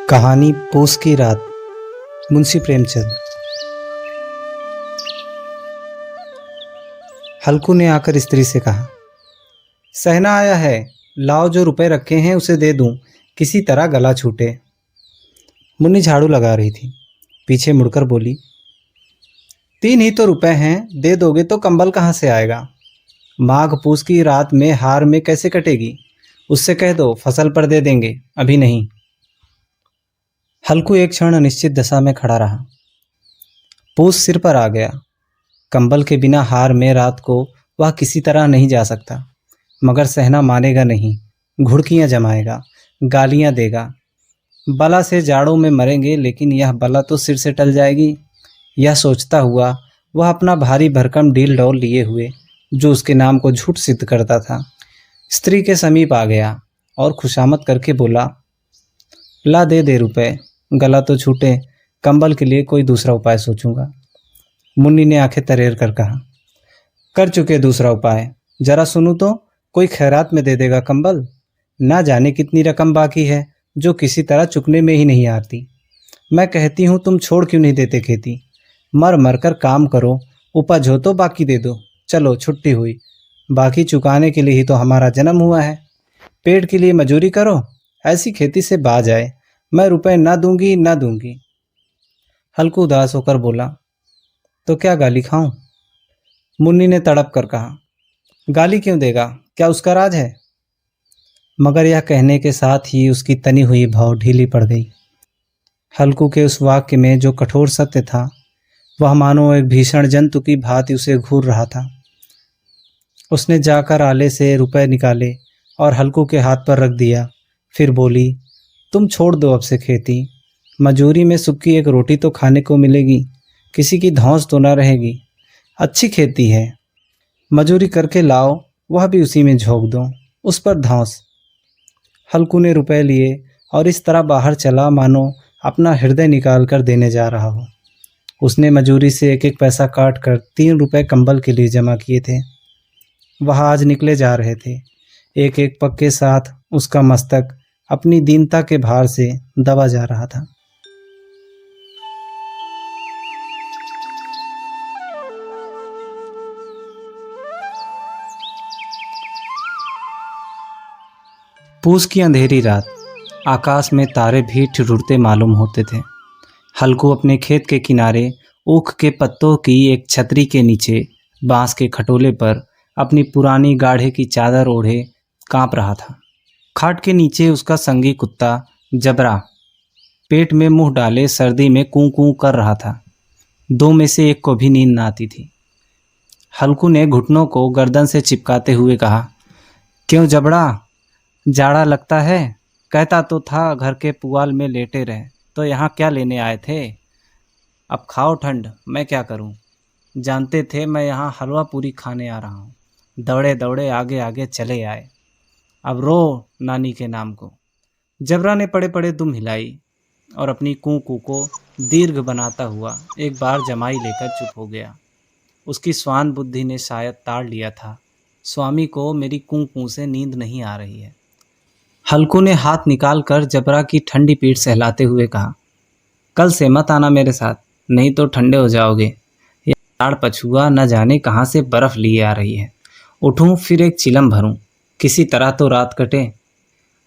कहानी पूस की रात। मुंशी प्रेमचंद। हल्कू ने आकर स्त्री से कहा, सहना आया है, लाओ जो रुपए रखे हैं उसे दे दूं, किसी तरह गला छूटे। मुन्नी झाड़ू लगा रही थी, पीछे मुड़कर बोली, 3 ही तो रुपए हैं, दे दोगे तो कंबल कहाँ से आएगा। माघ पूस की रात में हार में कैसे कटेगी। उससे कह दो फसल पर दे देंगे, अभी नहीं। हल्कू एक क्षण अनिश्चित दशा में खड़ा रहा। पूस सिर पर आ गया। कंबल के बिना हार में रात को वह किसी तरह नहीं जा सकता, मगर सहना मानेगा नहीं, घुड़कियां जमाएगा, गालियां देगा। बला से जाड़ों में मरेंगे, लेकिन यह बला तो सिर से टल जाएगी। यह सोचता हुआ वह अपना भारी भरकम डील डौल लिए हुए, जो उसके नाम को झूठ सिद्ध करता था, स्त्री के समीप आ गया और खुशामद करके बोला, ला दे रुपए, गला तो छूटे, कंबल के लिए कोई दूसरा उपाय सोचूंगा। मुन्नी ने आंखें तरेर कर कहा, कर चुके दूसरा उपाय, जरा सुनूं तो, कोई खैरात में दे देगा कंबल। ना जाने कितनी रकम बाकी है, जो किसी तरह चुकने में ही नहीं आती। मैं कहती हूँ तुम छोड़ क्यों नहीं देते खेती, मर मर कर काम करो, उपज हो तो बाकी दे दो। चलो छुट्टी हुई, बाकी चुकाने के लिए ही तो हमारा जन्म हुआ है। पेट के लिए मजूरी करो, ऐसी खेती से बाज आए। मैं रुपए ना दूंगी ना दूंगी। हल्कू उदास होकर बोला, तो क्या गाली खाऊं। मुन्नी ने तड़प कर कहा, गाली क्यों देगा, क्या उसका राज है। मगर यह कहने के साथ ही उसकी तनी हुई भाव ढीली पड़ गई। हल्कू के उस वाक्य में जो कठोर सत्य था, वह मानो एक भीषण जंतु की भांति उसे घूर रहा था। उसने जाकर आले से रुपए निकाले और हल्कू के हाथ पर रख दिया। फिर बोली, तुम छोड़ दो अब से खेती, मजूरी में सुक्की एक रोटी तो खाने को मिलेगी, किसी की धौंस तो ना रहेगी। अच्छी खेती है, मजूरी करके लाओ, वह भी उसी में झोंक दो, उस पर धौंस। हल्कू ने रुपए लिए और इस तरह बाहर चला मानो अपना हृदय निकाल कर देने जा रहा हो। उसने मजूरी से एक एक पैसा काट कर 3 रुपए कंबल के लिए जमा किए थे। वह आज निकले जा रहे थे। एक एक पग के साथ उसका मस्तक अपनी दीनता के भार से दबा जा रहा था। पूस की अंधेरी रात, आकाश में तारे भी ठिठुरते मालूम होते थे। हल्कू अपने खेत के किनारे ऊख के पत्तों की एक छतरी के नीचे बांस के खटोले पर अपनी पुरानी गाढ़े की चादर ओढ़े कांप रहा था। खाट के नीचे उसका संगी कुत्ता जबरा पेट में मुंह डाले सर्दी में कूं कूं कर रहा था। 2 में से एक को भी नींद न आती थी। हल्कू ने घुटनों को गर्दन से चिपकाते हुए कहा, क्यों जबड़ा, जाड़ा लगता है। कहता तो था घर के पुआल में लेटे रहे, तो यहाँ क्या लेने आए थे। अब खाओ ठंड, मैं क्या करूँ। जानते थे मैं यहाँ हलवा पूरी खाने आ रहा हूँ। दौड़े दौड़े आगे आगे चले आए, अब रो नानी के नाम को। जबरा ने पड़े पड़े दुम हिलाई और अपनी कूं कूं को दीर्घ बनाता हुआ एक बार जमाई लेकर चुप हो गया। उसकी स्वान बुद्धि ने शायद ताड़ लिया था, स्वामी को मेरी कूं कूं से नींद नहीं आ रही है। हल्कू ने हाथ निकाल कर जबरा की ठंडी पीठ सहलाते हुए कहा, कल से मत आना मेरे साथ, नहीं तो ठंडे हो जाओगे। यह ताड़ पछुआ न जाने कहाँ से बर्फ लिए आ रही है। उठूं फिर एक चिलम भरूं, किसी तरह तो रात कटे।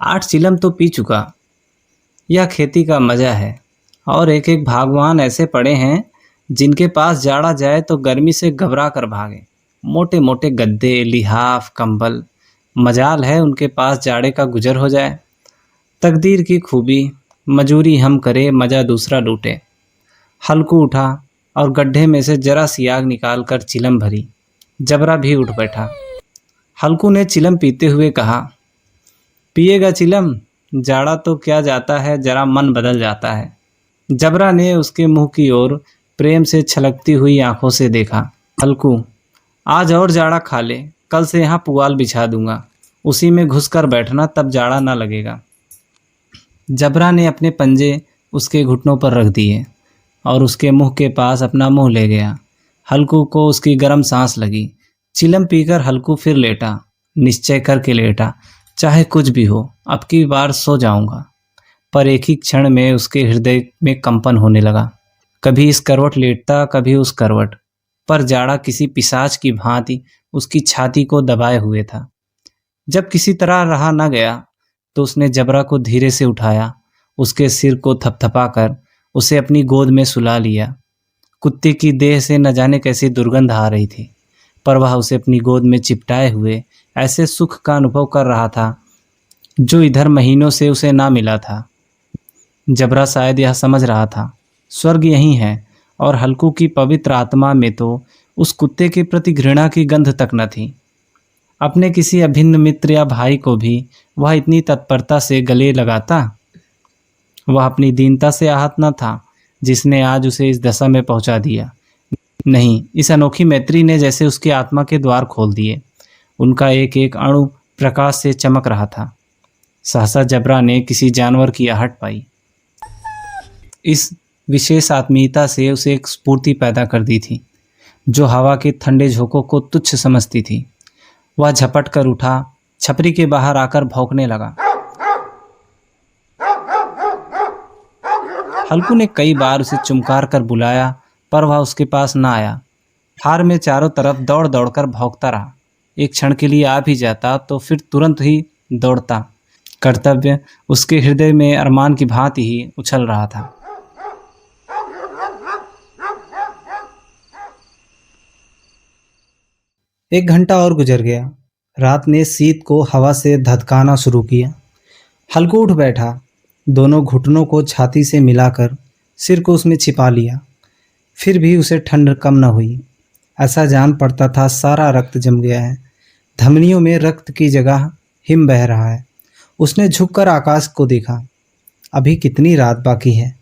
8 चिलम तो पी चुका। यह खेती का मज़ा है। और एक एक भागवान ऐसे पड़े हैं जिनके पास जाड़ा जाए तो गर्मी से घबरा कर भागे। मोटे मोटे गद्दे, लिहाफ, कंबल, मजाल है उनके पास जाड़े का गुजर हो जाए। तकदीर की खूबी, मजूरी हम करे, मज़ा दूसरा लूटे। हल्कू उठा और गड्ढे में से जरा सी आग निकाल कर चिलम भरी। जबरा भी उठ बैठा। हल्कू ने चिलम पीते हुए कहा, पिएगा चिलम, जाड़ा तो क्या जाता है, जरा मन बदल जाता है। जबरा ने उसके मुंह की ओर प्रेम से छलकती हुई आंखों से देखा। हल्कू, आज और जाड़ा खा ले, कल से यहाँ पुआल बिछा दूंगा, उसी में घुसकर बैठना, तब जाड़ा ना लगेगा। जबरा ने अपने पंजे उसके घुटनों पर रख दिए और उसके मुंह के पास अपना मुंह ले गया। हल्कू को उसकी गर्म सांस लगी। चिलम पीकर हल्कू फिर लेटा, निश्चय करके लेटा, चाहे कुछ भी हो, अब की बार सो जाऊंगा। पर एक ही क्षण में उसके हृदय में कंपन होने लगा। कभी इस करवट लेटता, कभी उस करवट, पर जाड़ा किसी पिशाच की भांति उसकी छाती को दबाए हुए था। जब किसी तरह रहा न गया तो उसने जबरा को धीरे से उठाया, उसके सिर को थपथपाकर उसे अपनी गोद में सुला लिया। कुत्ते की देह से न जाने कैसी दुर्गंध आ रही थी, पर वह उसे अपनी गोद में चिपटाए हुए ऐसे सुख का अनुभव कर रहा था जो इधर महीनों से उसे ना मिला था। जबरा शायद यह समझ रहा था स्वर्ग यही है, और हल्कू की पवित्र आत्मा में तो उस कुत्ते के प्रति घृणा की गंध तक न थी। अपने किसी अभिन्न मित्र या भाई को भी वह इतनी तत्परता से गले लगाता? वह अपनी दीनता से आहत न था जिसने आज उसे इस दशा में पहुंचा दिया। नहीं, इस अनोखी मैत्री ने जैसे उसकी आत्मा के द्वार खोल दिए। उनका एक एक अणु प्रकाश से चमक रहा था। सहसा जबरा ने किसी जानवर की आहट पाई। इस विशेष आत्मीयता से उसे एक स्फूर्ति पैदा कर दी थी जो हवा के ठंडे झोंकों को तुच्छ समझती थी। वह झपट कर उठा, छपरी के बाहर आकर भौंकने लगा। हल्कू ने कई बार उसे चुमकार कर बुलाया, पर वह उसके पास न आया। हार में चारों तरफ दौड़ दौड़कर भौंकता रहा। एक क्षण के लिए आ भी जाता तो फिर तुरंत ही दौड़ता। कर्तव्य उसके हृदय में अरमान की भांति ही उछल रहा था। एक घंटा और गुजर गया। रात ने शीत को हवा से धधकाना शुरू किया। हल्कू उठ बैठा, दोनों घुटनों को छाती से मिलाकर सिर को उसमें छिपा लिया। फिर भी उसे ठंड कम न हुई। ऐसा जान पड़ता था सारा रक्त जम गया है, धमनियों में रक्त की जगह हिम बह रहा है। उसने झुककर आकाश को देखा। अभी कितनी रात बाकी है।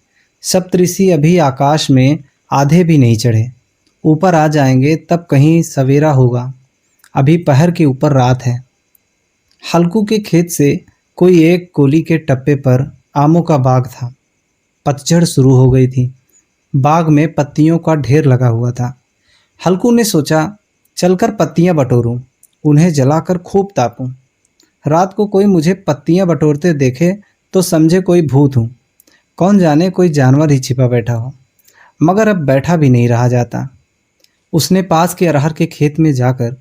सप्तऋषि अभी आकाश में आधे भी नहीं चढ़े। ऊपर आ जाएंगे तब कहीं सवेरा होगा। अभी पहर के ऊपर रात है। हल्कू के खेत से कोई एक कोली के टप्पे पर आमों का बाग था। पतझड़ शुरू हो गई थी। बाग में पत्तियों का ढेर लगा हुआ था। हल्कू ने सोचा चलकर पत्तियां बटोरूं, उन्हें जलाकर खूब तापूं। रात को कोई मुझे पत्तियां बटोरते देखे तो समझे कोई भूत हूँ। कौन जाने कोई जानवर ही छिपा बैठा हो। मगर अब बैठा भी नहीं रहा जाता। उसने पास के अरहर के खेत में जाकर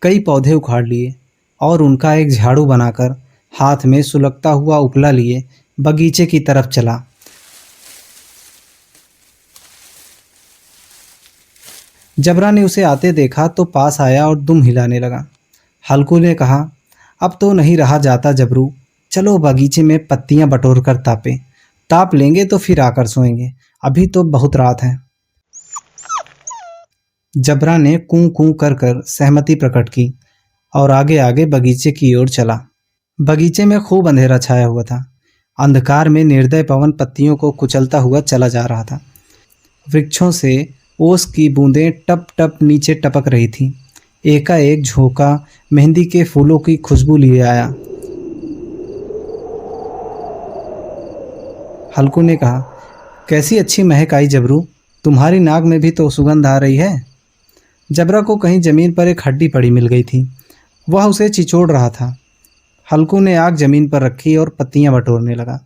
कई पौधे उखाड़ लिए और उनका एक झाड़ू बनाकर हाथ में सुलगता हुआ उपला लिए बगीचे की तरफ चला। जबरा ने उसे आते देखा तो पास आया और दुम हिलाने लगा। हल्कू ने कहा, अब तो नहीं रहा जाता जबरू, चलो बगीचे में पत्तियां बटोर कर तापें। ताप लेंगे तो फिर आकर सोएंगे, अभी तो बहुत रात है। जबरा ने कूं कूं कर कर सहमति प्रकट की और आगे आगे बगीचे की ओर चला। बगीचे में खूब अंधेरा छाया हुआ था। अंधकार में निर्दय पवन पत्तियों को कुचलता हुआ चला जा रहा था। वृक्षों से ओस की बूंदें टप टप नीचे टपक रही थी। एकाएक झोंका मेहंदी के फूलों की खुशबू लिए आया। हल्कू ने कहा, कैसी अच्छी महक आई जबरू, तुम्हारी नाक में भी तो सुगंध आ रही है। जबरा को कहीं जमीन पर एक हड्डी पड़ी मिल गई थी। वह उसे चिचोड़ रहा था। हल्कू ने आग जमीन पर रखी और पत्तियां बटोरने लगा।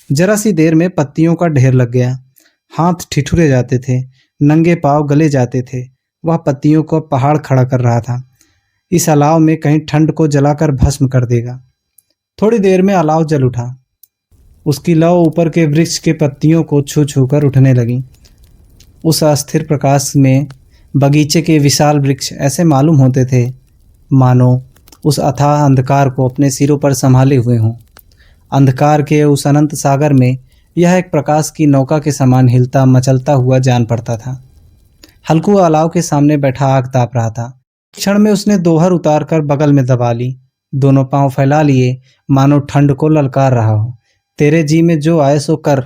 जरा सी देर में पत्तियों का ढेर लग गया। हाथ ठिठुरे जाते थे, नंगे पांव गले जाते थे। वह पत्तियों को पहाड़ खड़ा कर रहा था। इस अलाव में कहीं ठंड को जलाकर भस्म कर देगा। थोड़ी देर में अलाव जल उठा। उसकी लौ ऊपर के वृक्ष के पत्तियों को छू छू कर उठने लगी। उस अस्थिर प्रकाश में बगीचे के विशाल वृक्ष ऐसे मालूम होते थे मानो उस अथाह अंधकार को अपने सिरों पर संभाले हुए हों। अंधकार के उस अनंत सागर में यह एक प्रकाश की नौका के समान हिलता मचलता हुआ जान पड़ता था। हल्कू अलाव के सामने बैठा आग ताप रहा था। क्षण में उसने दोहर उतार कर बगल में दबा ली, दोनों पांव फैला लिए मानो ठंड को ललकार रहा हो। तेरे जी में जो आए सो कर।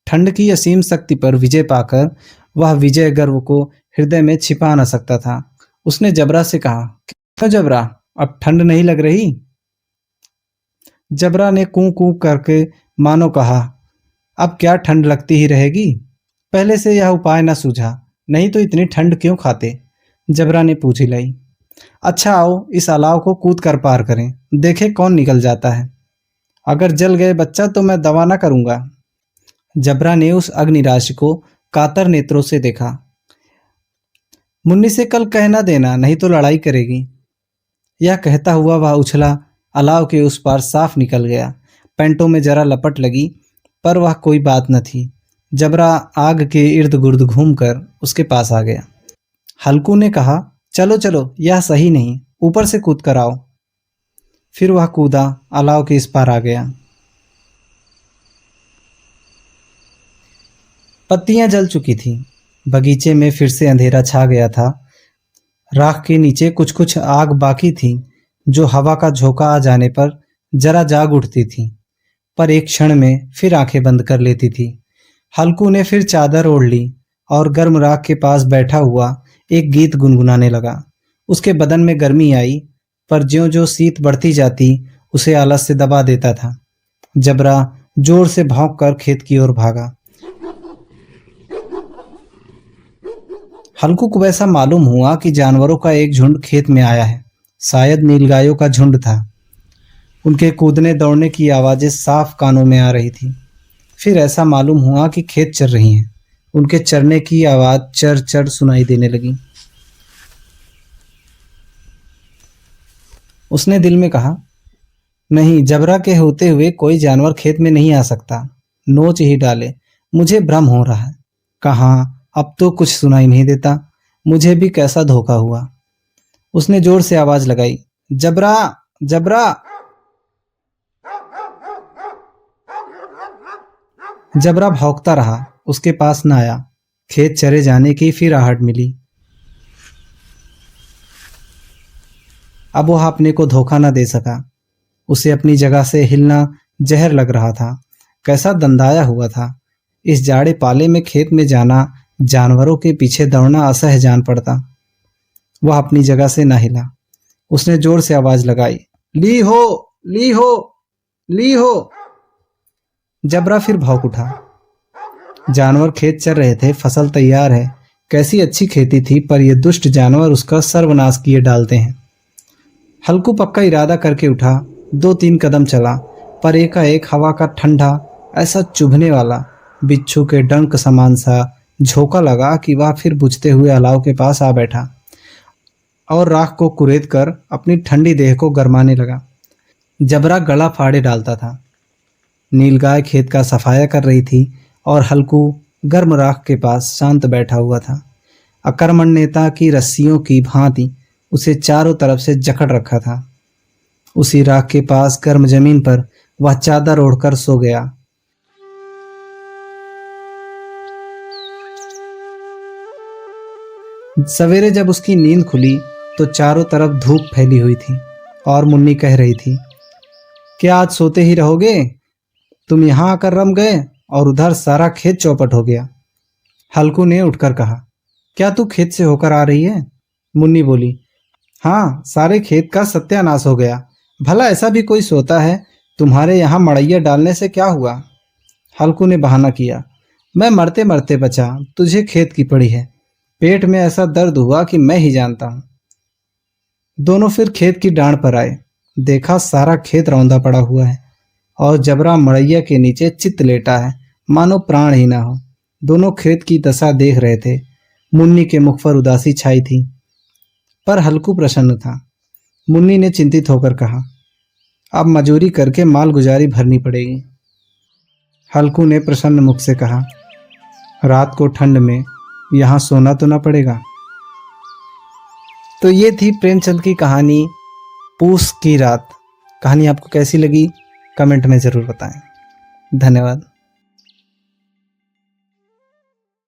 ठंड की असीम शक्ति पर विजय पाकर वह विजय गर्व को हृदय में छिपा न सकता था। उसने जबरा से कहा, क्यों जबरा, अब ठंड नहीं लग रही? जबरा ने कूं कूं करके मानो कहा, अब क्या ठंड लगती ही रहेगी? पहले से यह उपाय न सूझा, नहीं तो इतनी ठंड क्यों खाते? जबरा ने पूछ हिलाई। अच्छा आओ इस अलाव को कूद कर पार करें, देखें कौन निकल जाता है। अगर जल गए बच्चा तो मैं दवा ना करूंगा। जबरा ने उस अग्निराशि को कातर नेत्रों से देखा। मुन्नी से कल कह ना देना, नहीं तो लड़ाई करेगी। यह कहता हुआ वह उछला, अलाव के उस पार साफ निकल गया। पैंटों में जरा लपट लगी, पर वह कोई बात न थी। जबरा आग के इर्द गिर्द घूमकर उसके पास आ गया। हल्कू ने कहा, चलो चलो, यह सही नहीं, ऊपर से कूद कर आओ। फिर वह कूदा, अलाव के इस पार आ गया। पत्तियां जल चुकी थीं। बगीचे में फिर से अंधेरा छा गया था। राख के नीचे कुछ कुछ आग बाकी थी, जो हवा का झोंका आ जाने पर जरा जाग उठती थी, पर एक क्षण में फिर आंखें बंद कर लेती थी। हल्कू ने फिर चादर ओढ़ ली और गर्म राख के पास बैठा हुआ एक गीत गुनगुनाने लगा। उसके बदन में गर्मी आई, पर ज्यों-ज्यों शीत बढ़ती जाती उसे आलस से दबा देता था। जबरा जोर से भौंककर खेत की ओर भागा। हल्कू को वैसा मालूम हुआ कि जानवरों का एक झुंड खेत में आया है। शायद नीलगायों का झुंड था। उनके कूदने दौड़ने की आवाजें साफ कानों में आ रही थी। फिर ऐसा मालूम हुआ कि खेत चर रही हैं। उनके चरने की आवाज चर चर सुनाई देने लगी। उसने दिल में कहा, नहीं, जबरा के होते हुए कोई जानवर खेत में नहीं आ सकता। नोच ही डाले, मुझे भ्रम हो रहा है। कहाँ, अब तो कुछ सुनाई नहीं देता। मुझे भी कैसा धोखा हुआ। उसने जोर से आवाज लगाई, जबरा, जबरा। जबरा भौंकता रहा, उसके पास न आया। खेत चरे जाने की फिर आहट मिली। अब वह अपने को धोखा न दे सका। उसे अपनी जगह से हिलना जहर लग रहा था। कैसा दंदाया हुआ था। इस जाड़े पाले में खेत में जाना, जानवरों के पीछे दौड़ना असह्य जान पड़ता। वह अपनी जगह से न हिला। उसने जोर से आवाज लगाई, ली हो, ली हो, ली हो। जबरा फिर भौंक उठा। जानवर खेत चर रहे थे, फसल तैयार है। कैसी अच्छी खेती थी, पर ये दुष्ट जानवर उसका सर्वनाश किए डालते हैं। हल्कू पक्का इरादा करके उठा। 2-3 कदम चला, पर एकाएक हवा का ठंडा, ऐसा चुभने वाला, बिच्छू के डंक समान सा झोंका लगा कि वह फिर बुझते हुए अलाव के पास आ बैठा और राख को कुरेद कर अपनी ठंडी देह को गरमाने लगा। जबरा गला फाड़े डालता था। नीलगाय खेत का सफाया कर रही थी और हल्कू गर्म राख के पास शांत बैठा हुआ था। अकर्मण्य नेता की रस्सियों की भांति उसे चारों तरफ से जकड़ रखा था। उसी राख के पास गर्म जमीन पर वह चादर ओढ़कर सो गया। सवेरे जब उसकी नींद खुली तो चारों तरफ धूप फैली हुई थी और मुन्नी कह रही थी, क्या आज सोते ही रहोगे? तुम यहाँ आकर रम गए और उधर सारा खेत चौपट हो गया। हल्कू ने उठकर कहा, क्या तू खेत से होकर आ रही है? मुन्नी बोली, हाँ, सारे खेत का सत्यानाश हो गया। भला ऐसा भी कोई सोता है? तुम्हारे यहाँ मड़ैया डालने से क्या हुआ? हल्कू ने बहाना किया, मैं मरते मरते बचा, तुझे खेत की पड़ी है। पेट में ऐसा दर्द हुआ कि मैं ही जानता हूँ। दोनों फिर खेत की डांड पर आए। देखा सारा खेत रौंदा पड़ा हुआ है और जबरा मड़ैया के नीचे चित्त लेटा है, मानो प्राण ही ना हो। दोनों खेत की दशा देख रहे थे। मुन्नी के मुख पर उदासी छाई थी, पर हल्कू प्रसन्न था। मुन्नी ने चिंतित होकर कहा, अब मजूरी करके माल गुजारी भरनी पड़ेगी। हल्कू ने प्रसन्न मुख से कहा, रात को ठंड में यहाँ सोना तो ना पड़ेगा। तो ये थी प्रेमचंद की कहानी पूस की रात। कहानी आपको कैसी लगी कमेंट में ज़रूर बताएं। धन्यवाद।